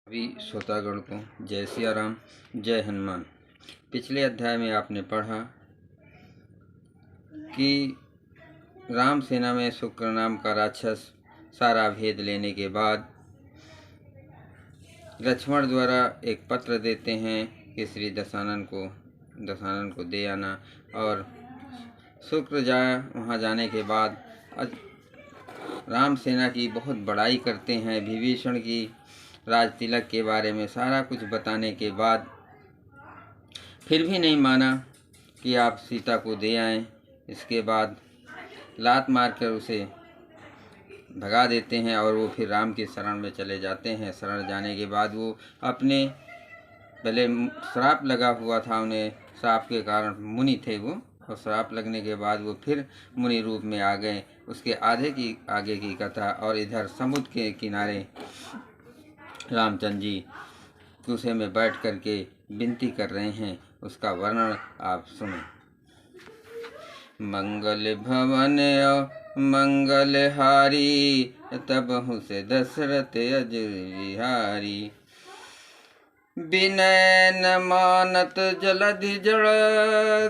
सभी श्रोतागण को जय सिया राम, जय हनुमान। पिछले अध्याय में आपने पढ़ा कि राम सेना में शुक्र नाम का राक्षस सारा भेद लेने के बाद लक्ष्मण द्वारा एक पत्र देते हैं कि श्री दशानन को दे आना। और शुक्र वहाँ जाने के बाद राम सेना की बहुत बड़ाई करते हैं। विभीषण की राज तिलक के बारे में सारा कुछ बताने के बाद फिर भी नहीं माना कि आप सीता को दे आएं। इसके बाद लात मारकर उसे भगा देते हैं और वो फिर राम की शरण में चले जाते हैं। शरण जाने के बाद वो अपने पहले श्राप लगा हुआ था, उन्हें श्राप के कारण मुनि थे वो, और श्राप लगने के बाद वो फिर मुनि रूप में आ गए। उसके आगे की कथा। और इधर समुद्र के किनारे रामचंद्र जी कुसे में बैठ करके विनती कर रहे हैं, उसका वर्णन आप सुनो। मंगल भवन मंगलहारी, तबहु से दशरथ अजर बिहारी। विनय न मानत जलधि जड़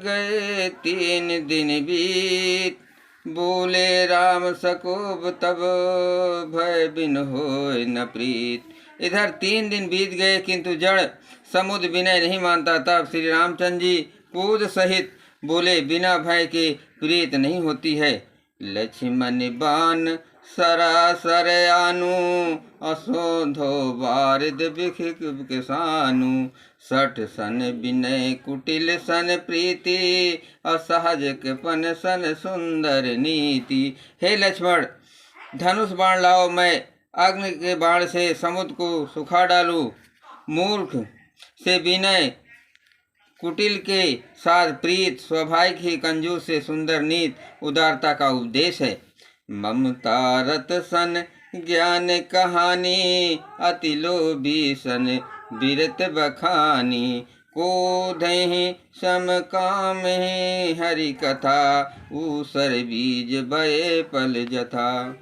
गए, 3 दिन बीत बोले राम सकोब, तब भय बिन होय न प्रीत। इधर 3 दिन बीत गए किंतु जड़ समुद्र विनय नहीं मानता। तब श्री रामचंद्र जी कूद सहित बोले, बिना भय के प्रीत नहीं होती है। लक्ष्मण बाण सरासर आनु, असोधो बारिद बिखिक किसानु। 60 सन विनय कुटिल सन प्रीति, असहज कृपन सन सुंदर नीति। हे लक्ष्मण, धनुष बाण लाओ, मैं अग्नि के बाण से समुद्र को सुखा डालूं। मूर्ख से विनय, कुटिल के साथ प्रीत, स्वाभाविक ही कंजूस से सुंदर नीत, उदारता का उपदेश है। ममता रत सन ज्ञान कहानी, अति लोभी सन बिरत बखानी। कोधहि सम काम हरि कथा, ऊसर बीज बये पल जथा।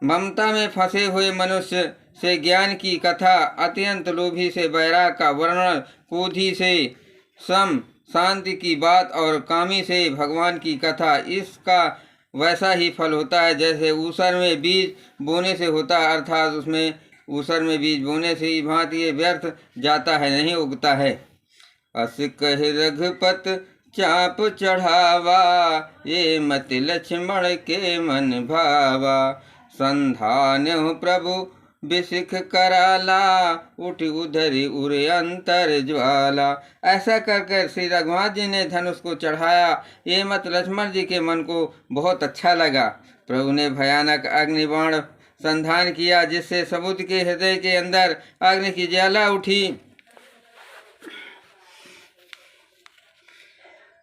ममता में फंसे हुए मनुष्य से ज्ञान की कथा, अत्यंत लोभी से वैराग का वर्णन, क्रोधी से सम शांति की बात और कामी से भगवान की कथा, इसका वैसा ही फल होता है जैसे ऊसर में बीज बोने से होता है। अर्थात उसमें ऊसर में बीज बोने से ही भांति ये व्यर्थ जाता है, नहीं उगता है। अस कह रघुपत चाप चढ़ावा, ये मत लक्ष्मण के मन भावा। संधान प्रभु बिसिख कराला, उठ उधरी उरे अंतर ज्वाला। ऐसा कर श्री रघुनाथ जी ने धनुष को चढ़ाया। ये मत लक्ष्मण जी के मन को बहुत अच्छा लगा। प्रभु ने भयानक अग्निबाण संधान किया, जिससे समुद्र के हृदय के अंदर अग्नि की ज्वाला उठी।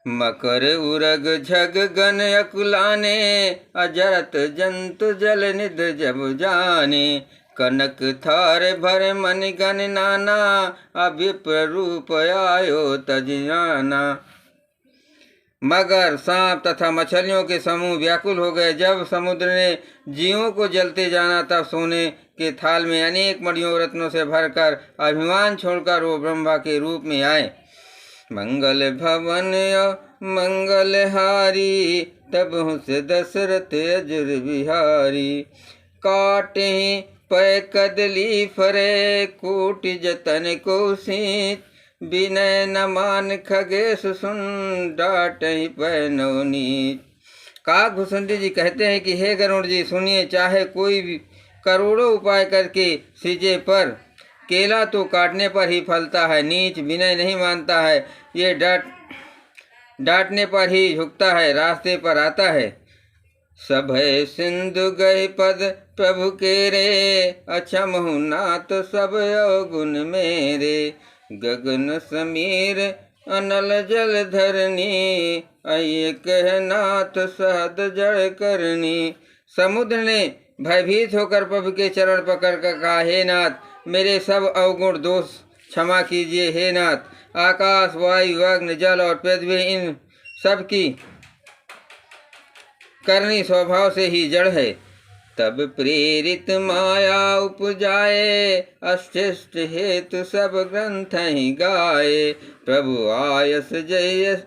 मकर उरग झग गन अकुलाने, अजरत जंतु जल निध जब जाने। कनक थार भर मन गन नाना, अभिप्र रूप आयो तजियाना। मगर, सांप तथा मछलियों के समूह व्याकुल हो गए। जब समुद्र ने जीवों को जलते जाना, तब सोने के थाल में अनेक मणियों रत्नों से भरकर अभिमान छोड़कर वो ब्रह्मा के रूप में आए। मंगल भवन मंगलहारी, तब से दशरथ अजर बिहारी। काटे पै कदली फरे, कूटि जतन को सींच। विनय न मान खगेश सुन, डांटहि पै नवनीत। काक भूषुंडी जी कहते हैं कि हे गरुड़ जी, सुनिए, चाहे कोई भी करोड़ों उपाय करके सीजे पर केला तो काटने पर ही फलता है। नीच विनय नहीं मानता है, ये डांटने पर ही झुकता है, रास्ते पर आता है। सभय सिंधु गए पद प्रभु के रे, अछमहु नाथ सब अवगुण मेरे। गगन समीर अनल जल धरनी, अय कह नाथ सहद जड़ करनी। समुद्र ने भयभीत होकर प्रभु के चरण पकड़ कर कहा, हे नाथ, मेरे सब अवगुण दोष क्षमा कीजिए। हे नाथ, आकाश वायु अग्नि जल और पृथ्वी, इन सब की करनी स्वभाव से ही जड़ है, तब प्रेरित माया उपजाए, अशिष्ट हेतु सब ग्रंथ ही गाए। प्रभु आयस जय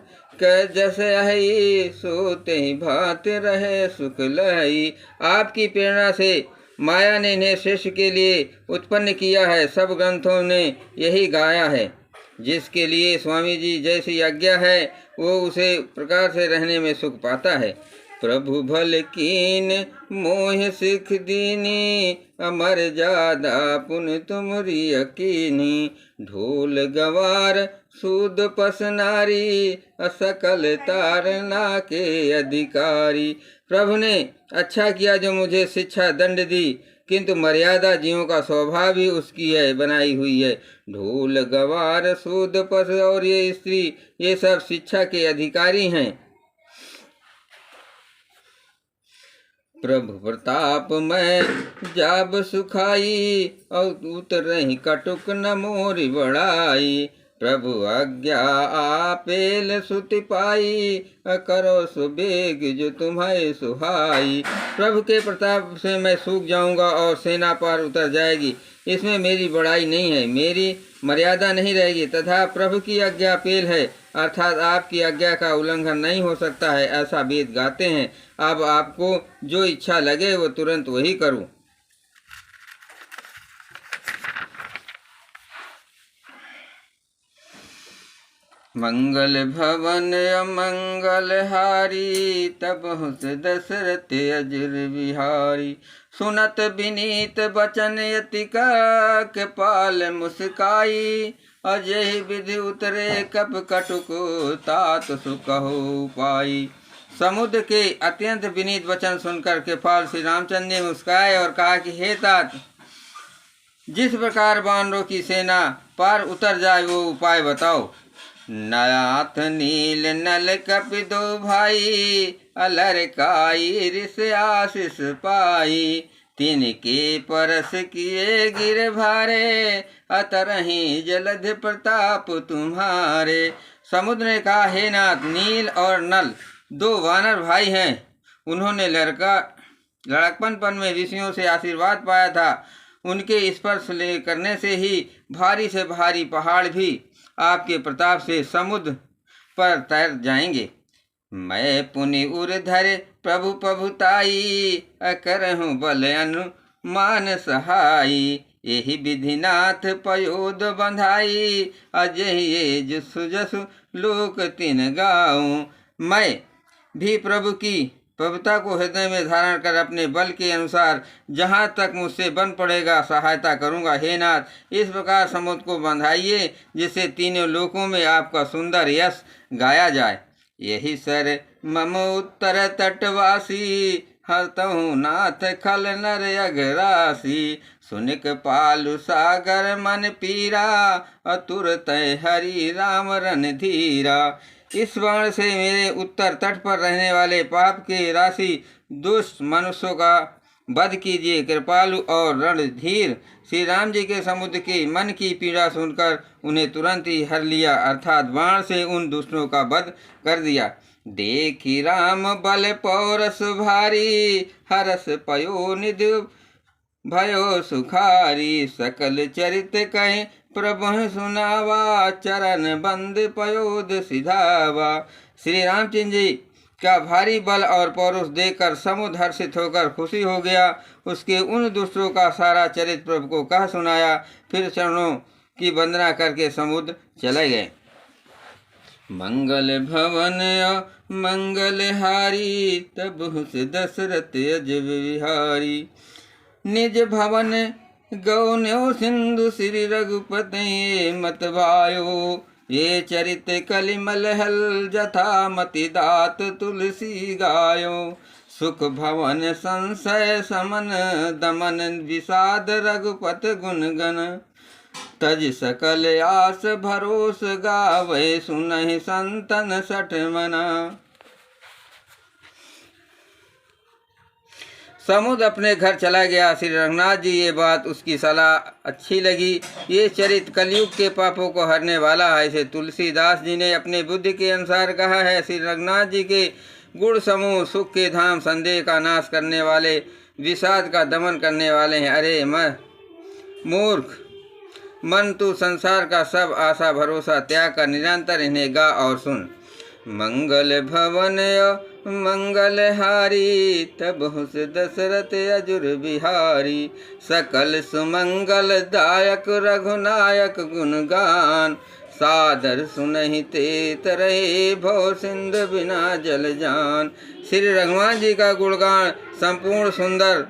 जस आई, सोते ही भात रहे सुख लहई। आपकी प्रेरणा से माया ने इन्हें शिष्य के लिए उत्पन्न किया है। सब ग्रंथों ने यही गाया है। जिसके लिए स्वामी जी जैसी आज्ञा है वो उसे प्रकार से रहने में सुख पाता है। प्रभु भल कीन मोह सिख दीनी, अमर जादा पुन तुमरी यकीनी। ढोल गवार सूद पस नारी, असकल तारना के अधिकारी। प्रभु ने अच्छा किया जो मुझे शिक्षा दंड दी, किंतु मर्यादा जीवों का स्वभाव ही उसकी है बनाई हुई है। ढोल गवार सूद पस और ये स्त्री ये सब शिक्षा के अधिकारी हैं। प्रभु प्रताप में जाब सुखाई, और उतरहि कटुक न मोरी बढ़ाई। प्रभु आज्ञा आपेल सुति पाई, करो सुबेग जो तुम्हें सुहाई। प्रभु के प्रताप से मैं सूख जाऊंगा और सेना पार उतर जाएगी। इसमें मेरी बड़ाई नहीं है, मेरी मर्यादा नहीं रहेगी, तथा प्रभु की आज्ञा पेल है, अर्थात आपकी आज्ञा का उल्लंघन नहीं हो सकता है, ऐसा वेद गाते हैं। अब आपको जो इच्छा लगे वो तुरंत वही करूं। मंगल भवन अमंगल हारी, तब हुस दशरथ अजर बिहारी। सुनत विनीत बचन यतिका, के पाल मुस्काई। अजय विधि उतरे कप कटुको, तात सुकहो पाई। समुद्र के अत्यंत विनीत वचन सुनकर कृपाल श्री रामचंद्र ने मुस्काए और कहा कि हे तात, जिस प्रकार वानरों की सेना पार उतर जाए वो उपाय बताओ। नाथ नील नल कपि दो भाई, अलर काई ऋष आशीष पाई। तिनके परस किए गिर भारे, अतरहि जलध प्रताप तुम्हारे। समुद्र ने कहा, हे नाथ, नील और नल दो वानर भाई हैं। उन्होंने लड़कपन में ऋषियों से आशीर्वाद पाया था। उनके स्पर्श करने से ही भारी से भारी पहाड़ भी आपके प्रताप से समुद्र पर तैर जाएंगे। मैं पुनि उर्धर प्रभु प्रभुताई, अकरहूँ बल अनुमान सहाई। यही विधिनाथ पयोद बंधाई, अजय जसु जसु लोक तिन गाऊं। मैं भी प्रभु की प्रभुता को हृदय में धारण कर अपने बल के अनुसार जहाँ तक मुझसे बन पड़ेगा सहायता करूँगा। हे नाथ, इस प्रकार समुद्र को बंधाइए जिससे तीनों लोकों में आपका सुंदर यश गाया जाए। यही सर मम उत्तर तटवासी, हरतहु नाथ खल नर अघरासी। सुनिक पालु सागर मन पीरा, अतुर तय हरि राम रन धीरा। इस बाण से मेरे उत्तर तट पर रहने वाले पाप के राशि दुष्ट मनुष्यों का वध कीजिए। कृपालु और रणधीर श्री राम जी के समुद्र के मन की पीड़ा सुनकर उन्हें तुरंत ही हर लिया, अर्थात बाण से उन दुष्टों का वध कर दिया। देखी राम बल पौरस भारी, हरस पयो निधि भयो सुखारी। सकल चरित कहीं प्रभु सुनावा, चरण बंद पयोद सिधावा। श्री रामचंद्र जी का भारी बल और पौरुष देखकर समुद्र हर्षित होकर खुशी हो गया। उसके उन दुष्टों का सारा चरित्र प्रभु को कह सुनाया। फिर चरणों की वंदना करके समुद्र चले गए। मंगल भवन मंगल हारी, तब हुस दशरथ अज विहारी। निज भवन गौन्यो सिंधु श्री रघुपति मत भायो। ये चरित कलिमल हल जथा मति दात तुलसी गायो। सुख भवन संशय समन दमन, विषाद रघुपत गुण गण। तज सकल आस भरोस गावे, सुनहि संतन सठ मना। समुद्र अपने घर चला गया। श्री रघुनाथ जी ये बात उसकी सलाह अच्छी लगी। ये चरित्र कलयुग के पापों को हरने वाला है, इसे तुलसीदास जी ने अपने बुद्धि के अनुसार कहा है। श्री रघुनाथ जी के गुण समूह, सुख के धाम, संदेह का नाश करने वाले विषाद का दमन करने वाले हैं। अरे मूर्ख, मन तू संसार का सब आशा भरोसा त्याग कर निरंतर इन्हें गा और सुन। मंगल भवन मंगल हारी, तब हुस दशरथ अजुर बिहारी। सकल सुमंगल दायक रघुनायक गुणगान, सादर सुनहि ते तरहि भव सिंध बिना जल जान। श्री रघुनाथ जी का गुणगान संपूर्ण सुंदर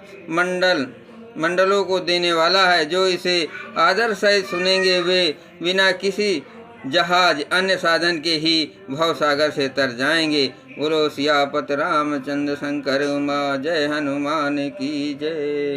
मंडलों को देने वाला है। जो इसे आदर सहित सुनेंगे वे बिना किसी जहाज अन्य साधन के ही भव सागर से तर जाएंगे। बोलो सियापत रामचंद्र शंकर उमा, जय हनुमान की जय।